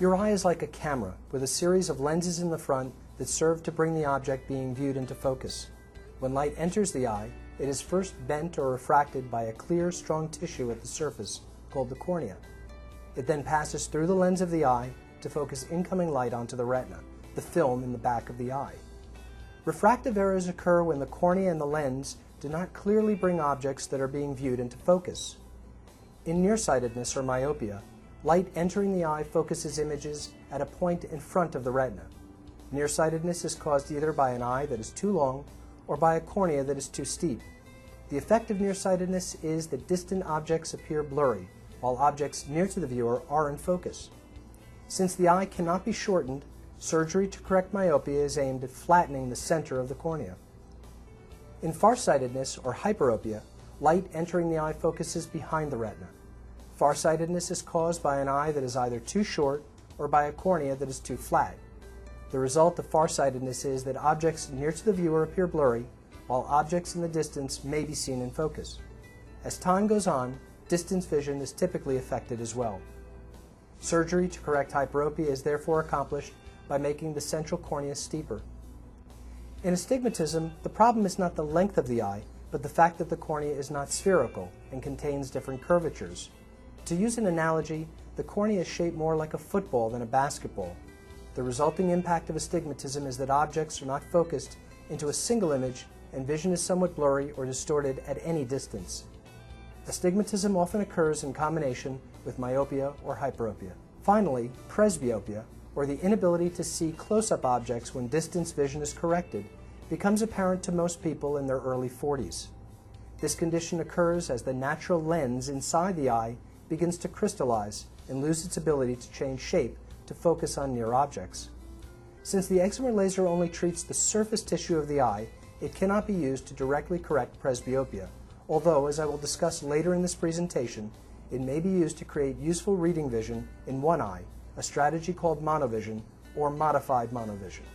Your eye is like a camera with a series of lenses in the front that serve to bring the object being viewed into focus. When light enters the eye, it is first bent or refracted by a clear, strong tissue at the surface called the cornea. It then passes through the lens of the eye to focus incoming light onto the retina, the film in the back of the eye. Refractive errors occur when the cornea and the lens do not clearly bring objects that are being viewed into focus. In nearsightedness or myopia, light entering the eye focuses images at a point in front of the retina. Nearsightedness is caused either by an eye that is too long or by a cornea that is too steep. The effect of nearsightedness is that distant objects appear blurry, while objects near to the viewer are in focus. Since the eye cannot be shortened, surgery to correct myopia is aimed at flattening the center of the cornea. In farsightedness or hyperopia, light entering the eye focuses behind the retina. Farsightedness is caused by an eye that is either too short or by a cornea that is too flat. The result of farsightedness is that objects near to the viewer appear blurry, while objects in the distance may be seen in focus. As time goes on, distance vision is typically affected as well. Surgery to correct hyperopia is therefore accomplished by making the central cornea steeper. In astigmatism, the problem is not the length of the eye, but the fact that the cornea is not spherical and contains different curvatures. To use an analogy, the cornea is shaped more like a football than a basketball. The resulting impact of astigmatism is that objects are not focused into a single image and vision is somewhat blurry or distorted at any distance. Astigmatism often occurs in combination with myopia or hyperopia. Finally, presbyopia, or the inability to see close-up objects when distance vision is corrected, becomes apparent to most people in their early 40s. This condition occurs as the natural lens inside the eye begins to crystallize and lose its ability to change shape to focus on near objects. Since the excimer laser only treats the surface tissue of the eye, it cannot be used to directly correct presbyopia, although, as I will discuss later in this presentation, it may be used to create useful reading vision in one eye, a strategy called monovision or modified monovision.